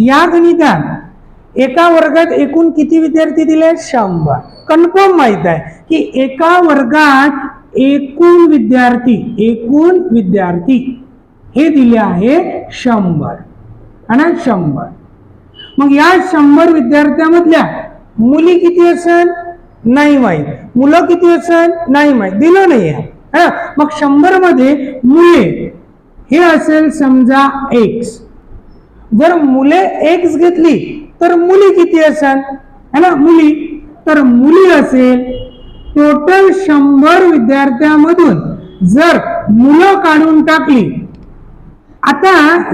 या गणितात एका वर्गात एकूण किती विद्यार्थी दिले? 100. कन्फर्म माहित आहे की एका वर्गात एकूण विद्यार्थी हे दिले आहे 100 आणि 100. मग या 100 विद्यार्थ्यांमधल्या मुली किती असेल? नाही माहित. मुलं किती असेल? नाही माहित, दिलं नाही आहे. मग 100 मध्ये मुले हे असेल समजा x. जर मुले x घेतली तर मुली किती असेल? है ना, मुली. तर मुली असेल टोटल 100 विद्यार्थ्यांमधून जर मुलं काढून टाकली. आता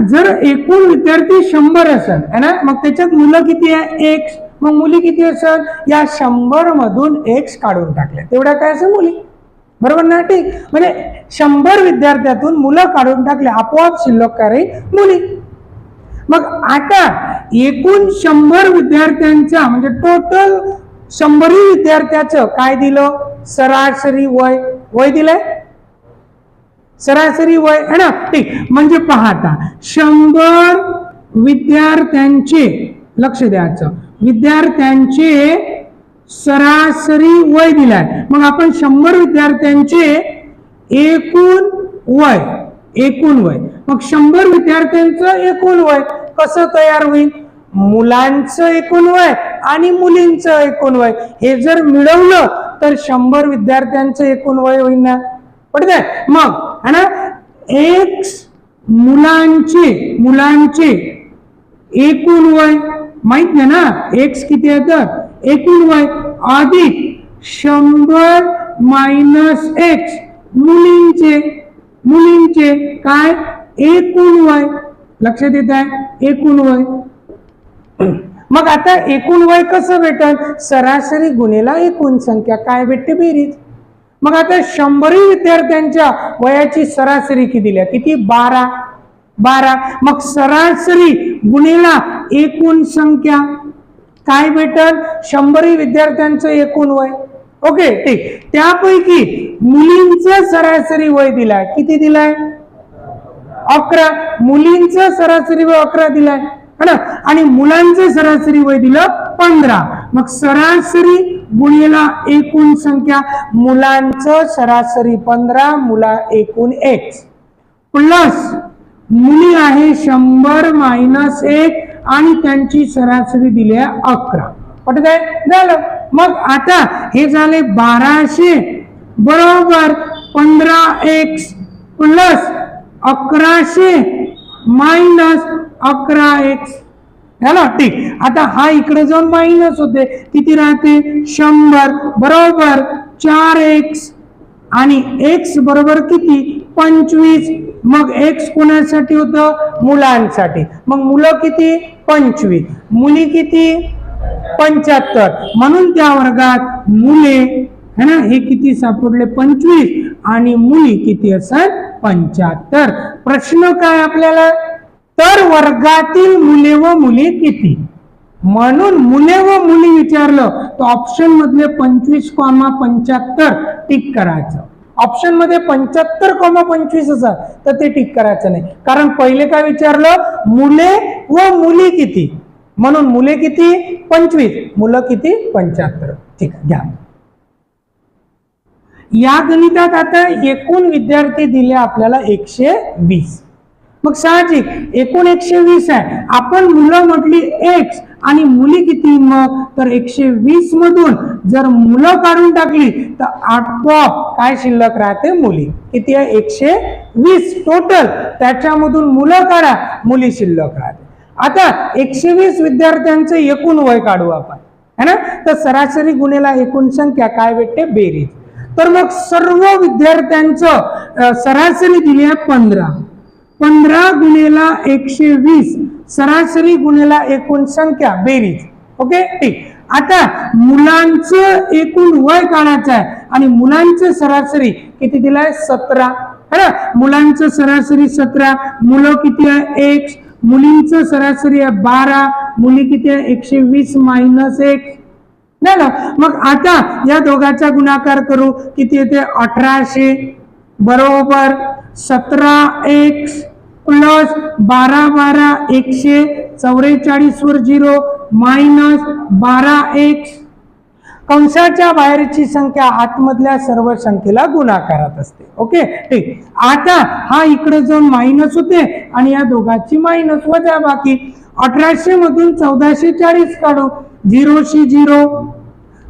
जर एकूण विद्यार्थी 100 असेल है ना, मग त्याच्यात मुलं किती आहे? x. मग मुली किती असेल? या 100 मधून x काढून टाकले तेवढ्या काय असेल? मुली. बरोबर ना? ठीक. म्हणजे 100 विद्यार्थ्यातून मुलं काढून टाकले, आपोआप शिल्लक काय राहील? मुली. मग आता एकूण 100 विद्यार्थ्यांचा म्हणजे टोटल 100 विद्यार्थ्याचं काय दिलं? सरासरी वय दिलंय. सरासरी वय है ना. ठीक. म्हणजे पाहता 100 विद्यार्थ्यांचे, लक्ष द्यायचं, विद्यार्थ्यांचे सरासरी वय दिलाय. मग आपण 100 विद्यार्थ्यांचे एकूण वय मग 100 विद्यार्थ्यांचं एकूण वय कसं तयार होईल? मुलांचं एकूण वय आणि मुलींचं एकूण वय हे जर मिळवलं तर 100 विद्यार्थ्यांचं एकूण वय होईल ना. पडतंय? मग है ना, x मुलांचे एकूण वय माहित नाही ना, x किती आहे तर एकूण वय अधिक 100 मायनस x मुलींचे काय? एकूण वय. लक्षात येत आहे? एकूण वय. मग आता एकूण वय कसं भेटल? सरासरी गुणिला एकूण संख्या काय भेटते? बेरीज. मग आता 100 विद्यार्थ्यांच्या वयाची सरासरी किती दिली? किती? 12. मग सरासरी गुणिला एकूण संख्या काय भेटल? 100 विद्यार्थ्यांचं एकूण वय. ओके, ठीक. त्यापैकी मुलींचं सरासरी वय दिलाय. किती दिलाय? 11. मुलींचं सरासरी वय 11 दिलाय है ना, आणि मुलांचं सरासरी वय दिलं 15. मग सरासरी गुणिला एकूण संख्या, मुलांचं सरासरी 15, मुला एकूण x प्लस मुली आहे 100 मायनस 1 आणि त्यांची सरासरी दिली आहे 11. पटत आहे? झालं. मग आता हे झाले 1200 बरोबर 15x प्लस 1100 मायनस 11x. झालं. ठीक. आता हा इकडे जाऊन मायनस होते, किती राहते? 100 बरोबर 4x आणि x बरोबर किती? 25. मग x कोणासाठी होतं? मुलांसाठी. मग मुलं किती? 25. मुली किती? 75. म्हणून त्या वर्गात मुले है ना हे किती सापडले? 25 आणि मुली किती असतात? 75. प्रश्न काय आपल्याला? तर वर्गातील मुले व मुली किती? म्हणून मुले व मुली विचारलं तर ऑप्शन मधले 25,75 टिक करायचं. ऑप्शन मध्ये 75,25 असं तर ते टिक करायचं नाही, कारण पहिले काय विचारलं? मुले व मुली किती. म्हणून मुले किती? 25, मुलं किती? 75. ठीक आहे, घ्या. या गणितात आता एकूण विद्यार्थी दिले आपल्याला 120. मग साहजिक एकूण 120 आहे. आपण मुलं म्हटली x आणि मुली किती? मग तर 120 मधून जर मुलं काढून टाकली तर आपोआप काय शिल्लक राहते? मुली. किती आहे? 120 टोटल. त्याच्यामधून मुलं काढा, मुली शिल्लक राहते. आता 120 विद्यार्थ्यांचे एकूण वय काढू आपण है ना. तर सरासरी गुणिला एकूण संख्या काय भेटते? बेरीज. तर मग सर्व विद्यार्थ्यांचं सरासरी दिली आहे 15. 15 गुणिला 120 सरासरी गुणिला एकूण संख्या बेरीज. ओके, ठीक. आता मुलांचं एकूण वय काढायचं आहे आणि मुलांचं सरासरी किती दिलाय? 17 है ना. मुलांचं सरासरी 17, मुलं किती आहे? x. मुलींचं सरासरी आहे 12, मुली किती आहे? 120 मायनस 1 झालं. मग आता या दोघांचा गुणाकार करू, किती येते? 1800 बरोबर 17x प्लस 12 100 44 वर 0 मायनस 12x कंसाच्या बाहेरची संख्या आतमधल्या सर्व संख्येला गुणाकारात असते. ओके ठीक. आता हा इकडे जाऊन मायनस होते आणि या दोघांची मायनस वजा बाकी. 1800 मधून 1440 काढू. 0 शी 0,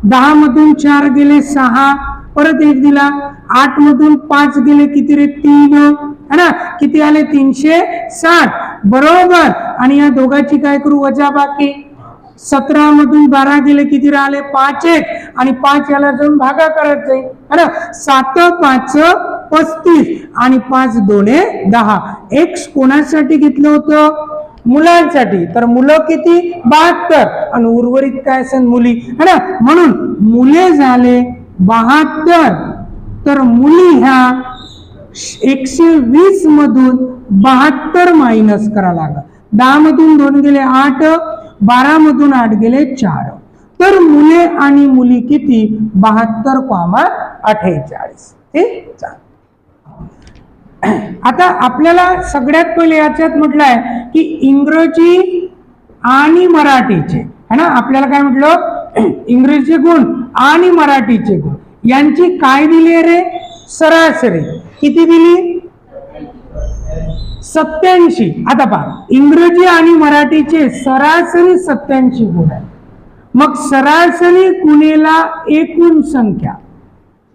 10 मधून 4 गेले 6, परत 1 दिला. 8 मधून 5 गेले किती रे 3 है ना, किती आले 360 बरोबर. आणि या दोघांची काय करू वजा बाकी. 17 मधून 12 गेले किती राहिले 5 1 आणि 5 याला जाऊन भागा करत जाईल है ना. 7 5 35 आणि 5 2 10. x कोणासाठी घेतलं होतं मुलांसाठी, तर मुलं किती 72 आणि उर्वरित काय असेल मुली है ना. म्हणून मुले झाले 72 तर मुली ह्या 120 मधून 72 मायनस करा लागला. 10 मधून 2 गेले 8, 12 मधून 8 गेले 4, तर मुले आणि मुली किती 72,48. ठीक. आता आपल्याला सगळ्यात पहिले याच्यात म्हटलंय की इंग्रजी आणि मराठीचे है ना. आपल्याला काय म्हटलं इंग्रजीचे गुण आणि मराठीचे गुण यांची काय दिली रे सरासरी किती दिली 87. आता पहा इंग्रजी आणि मराठीचे सरासरी 87 गुण आहे. मग सरासरी गुणेला एकूण संख्या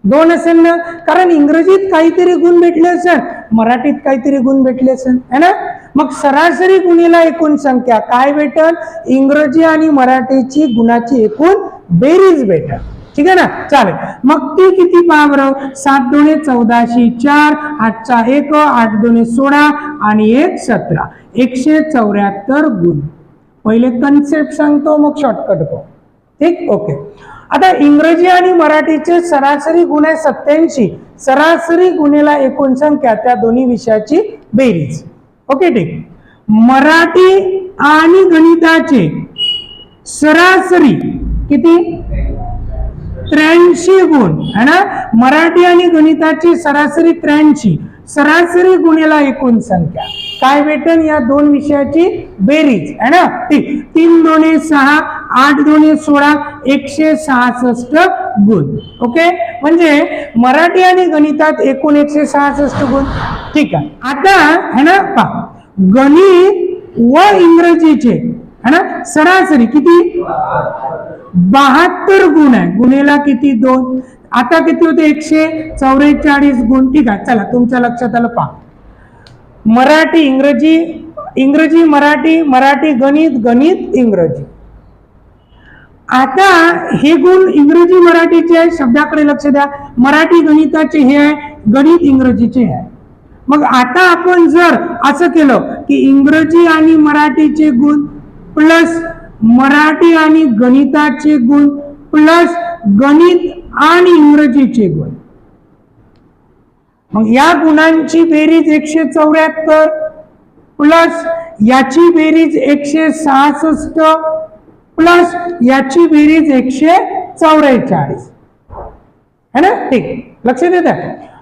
2 असेल ना, कारण इंग्रजीत काहीतरी गुण भेटले असेल मराठीत काहीतरी गुण भेटले असेल है ना. मग सरासरी गुणेला एकूण संख्या काय भेटल इंग्रजी आणि मराठीची गुणाची एकूण बेरीज भेटल. ठीक आहे ना. चालेल मग ती किती पहा बरं. 7 2 14 4 8 1 8 2 16 आणि 1 17 174 गुण. पहिले कन्सेप्ट सांगतो मग शॉर्टकट को. ठीक ओके. आता इंग्रजी आणि मराठीचे सरासरी गुण आहे 87. सरासरी गुणेला एकूण संख्या त्या दोन्ही विषयाची बेरीज. ओके ठीक. मराठी आणि गणिताचे सरासरी किती 83 गुण है ना. मराठी आणि गणिताची सरासरी 83. सरासरी गुणेला एकूण संख्या काय भेटेल या दोन विषयाची बेरीज है ना. ठीक. 3 2 6 8 2 16 166 गुण. ओके म्हणजे मराठी आणि गणितात एकूण 166 गुण. ठीक आहे. आता है ना पहा गणित व इंग्रजीचे है ना सरासरी किती 72 गुण आहे. गुणेला किती 2. आता किती होते 144 गुण. ठीक आहे. चला तुमच्या लक्षात आलं पहा मराठी इंग्रजी, इंग्रजी मराठी, मराठी गणित, गणित इंग्रजी. आता हे गुण इंग्रजी मराठीचे आहे. शब्दाकडे लक्ष द्या. मराठी गणिताचे हे आहे, गणित इंग्रजीचे आहे. मग आता आपण जर असं केलं की इंग्रजी आणि मराठीचे गुण प्लस मराठी आणि गणिताचे गुण प्लस गणित आणि इंग्रजीचे गुण, मग या गुणांची बेरीज 174 प्लस याची बेरीज 166 प्लस याची बेरीज 144 है ना. ठीक लक्ष देत.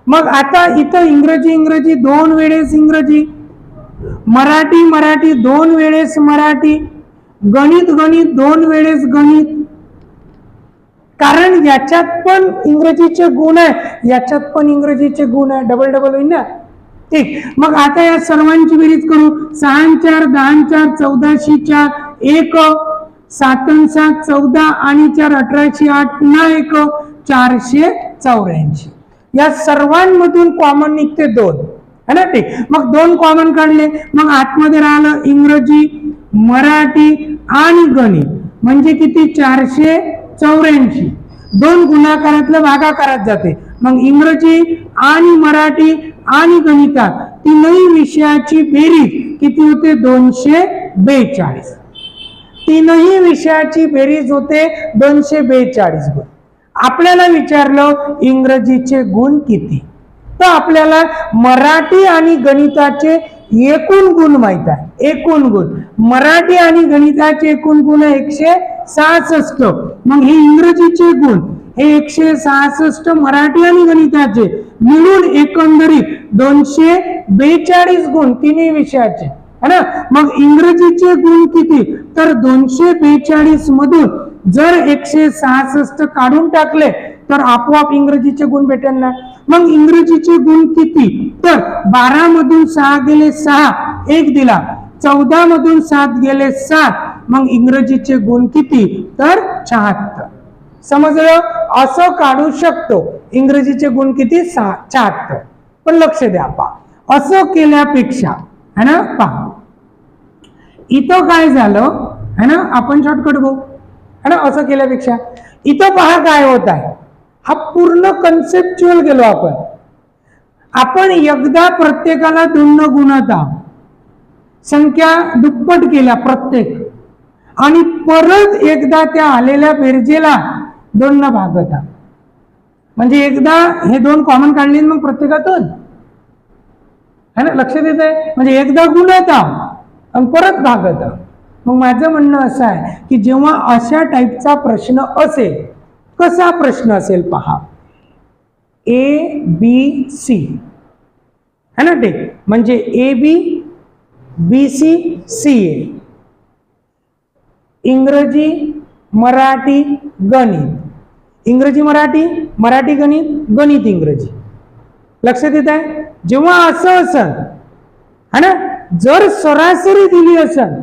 मग आता इथं इंग्रजी इंग्रजी 2 वेळेस इंग्रजी, मराठी मराठी 2 वेळेस मराठी, गणित गणित 2 वेळेस गणित. कारण याच्यात पण इंग्रजीचे गुण आहे याच्यात पण इंग्रजीचे गुण आहे. डबल डबल होईल ना. ठीक. मग आता या सर्वांची बेरीज करू. 6 4 10 4 14 4 1 7 7 14 आणि 4 18 8 पुन्हा 1 484. या सर्वांमधून कॉमन निघते 2 है ना. ठीक. मग 2 कॉमन काढले मग आतमध्ये राहिलं इंग्रजी मराठी आणि गणित म्हणजे किती 484. 2 गुणाकारातलं भागाकारात जाते. मग इंग्रजी आणि मराठी आणि गणितात तीनही विषयाची बेरीज किती होते 242. तीनही विषयाची बेरीज होते 242 गुण. आपल्याला विचारलं इंग्रजीचे गुण किती, तर आपल्याला मराठी आणि गणिताचे एकूण गुण माहित आहे. एकूण गुण मराठी आणि गणिताचे एकूण गुण 166. मग हे इंग्रजीचे गुण हे 166 मराठी आणि गणिताचे मिळून एकंदरीत 242 गुण तिन्ही विषयाचे है ना. मग इंग्रजीचे गुण किती, तर 242 मधून जर 166 काढून टाकले तर आपोआप इंग्रजीचे गुण भेटेल ना. मग इंग्रजीचे गुण किती, तर 12 मधून 6 गेले 6, 1 दिला. 14 मधून 7 गेले 7, मग इंग्रजीचे गुण किती, तर 76. समजलं. असं काढू शकतो. इंग्रजीचे गुण किती, 76. पण लक्ष द्या, पहा असं केल्यापेक्षा है ना, पहा इथं काय झालं है ना, आपण शॉर्टकट बघू है ना. असं केल्यापेक्षा इथं पहा काय होत आहे, हा पूर्ण कन्सेप्च्युअल गेलो आपण एकदा प्रत्येकाला 2 गुणत आहोत, संख्या दुप्पट केल्या प्रत्येक, आणि परत एकदा त्या आलेल्या बेरजेला 2 भागत आहोत. म्हणजे एकदा हे 2 कॉमन काढले मग प्रत्येकातून है ना, लक्षात येत आहे. म्हणजे एकदा गुणत आहोत आणि परत भागत आहोत. मग माझं म्हणणं असं आहे की जेव्हा अशा टाईपचा प्रश्न असेल, कसा प्रश्न असेल पहा, ABC है ना, ते म्हणजे AB BC CA, इंग्रजी मराठी गणित, इंग्रजी मराठी, मराठी गणित, गणित इंग्रजी. लक्षात येत आहे. जेव्हा असं असेल है ना, जर सरासरी दिली असेल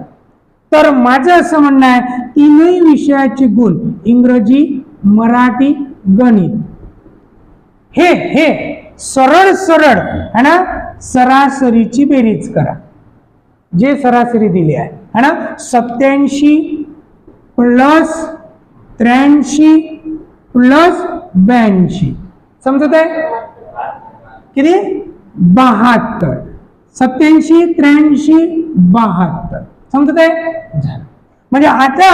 तर माझं असं म्हणणं आहे 3ही विषयाचे गुण इंग्रजी मराठी गणित हे सरळ सरळ है ना, सरासरीची बेरीज करा. जे सरासरी दिली आहे है ना, 87 प्लस 83 प्लस 82, समजत आहे किती, 72. 87 83 72, समजत आहे. म्हणजे आता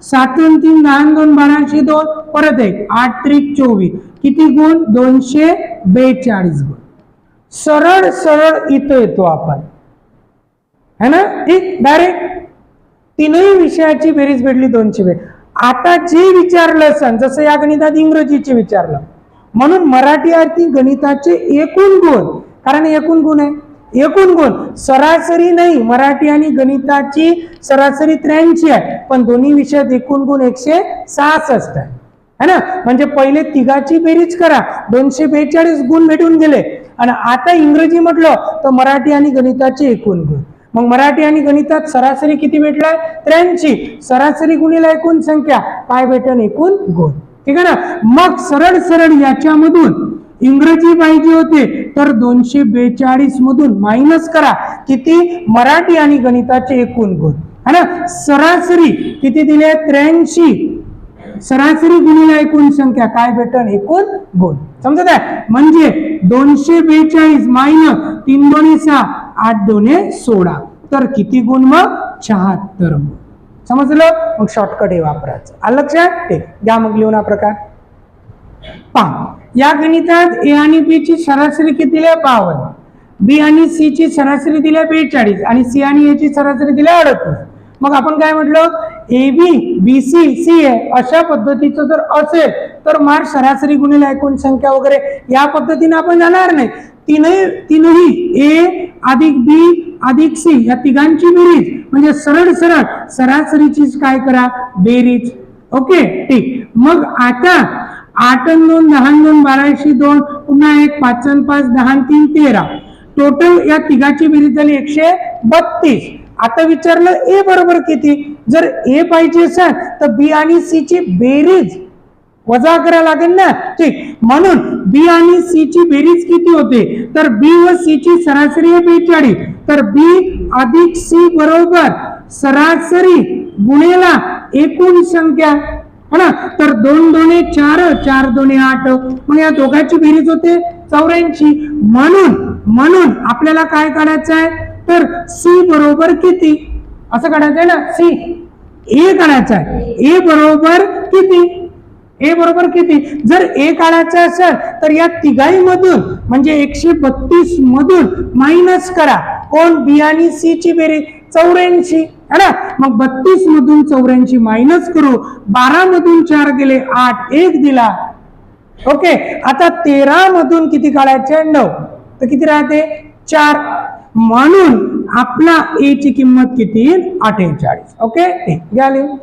7 3 10 2 12 2 परत 1 8 3 24, किती गुण, 242 गुण. सरळ सरळ इथं येतो आपण है ना. ठीक, डायरेक्ट 3ही विषयाची बेरीज भेटली 200. आता जे विचारलं असेल, जसं या गणितात इंग्रजीचे विचारलं, म्हणून मराठी अर्थी गणिताचे एकूण गुण, कारण एकूण गुण आहे, एकूण गुण सरासरी नाही. मराठी आणि गणिताची सरासरी 83 आहे, पण दोन्ही विषयात एकूण गुण 166 आहे है ना. म्हणजे पहिले तिघाची बेरीज करा, 242 गुण भेटून गेले. आणि आता इंग्रजी म्हटलं तर मराठी आणि गणिताचे एकूण गुण. मग मराठी आणि गणितात सरासरी किती भेटलाय, 83. सरासरी गुणिले एकूण संख्या काय भेटन, एकूण गुण. ठीक आहे ना. मग सरळ सरळ याच्यामधून इंग्रजी पाहिजे होते तर 242 मधून मायनस करा, किती, मराठी आणि गणिताचे एकूण गुण है ना. सरासरी किती दिले, 83. सरासरी गुणिले एकूण संख्या काय भेटन, एकूण गुण. समजत आहे. म्हणजे 242 मायनस 3 2 6 8 2 16, तर किती गुण, मग 76 गुण. समजलं. मग शॉर्टकट हे वापरायचं. आलं लक्षात. ठीक, घ्या मग लिहून हा प्रकार. पहा, या गणितात A आणि B ची सरासरी किती दिली, 52. B आणि C ची सरासरी दिली 42 आणि C आणि A ची सरासरी दिली 38. मग आपण काय म्हटलं, AB BC CA अशा पद्धतीचं जर असेल तर मार्क सरासरी गुणिले एकूण संख्या वगैरे या पद्धतीने आपण जाणार नाही. तीनही A अधिक B अधिक C या तिघांची बेरीज, म्हणजे सरळ सरळ सरासरीची काय करा, बेरीज. ओके, ठीक. मग आता 8 2 10 2 12 2 पुन्हा 1 5 5 10 3 13, टोटल या तिघाची बेरीज झाली 132. आता विचारलं A बरोबर किती. जर A पाहिजे असेल तर B आणि C ची बेरीज वजा करायला लागेल ना. ठीक, म्हणून B आणि C ची बेरीज किती होते, तर B व C ची सरासरी आहे 42, तर B अधिक C बरोबर सरासरी गुणिले एकूण संख्या है ना. तर 2 2 4 4 2 8, मग या दोघांची बेरीज होते 84. म्हणून आपल्याला काय काढायचं आहे, तर C बरोबर किती असं काढायचं आहे ना. C A काढायचा आहे. A बरोबर किती, A बरोबर किती. जर A काढायचा असेल तर या तिघाही मधून म्हणजे 132 मधून मायनस करा कोण, B आणि C ची बेरीज 84 है ना. मग 32 मधून 84 मायनस करू, 12 मधून 4 गेले 8, 1 दिला. ओके, आता 13 मधून किती काढायचे, 9, तर किती राहते 4. म्हणून आपला ए ची किंमत किती येईल 48. ओके, घ्या लिहून.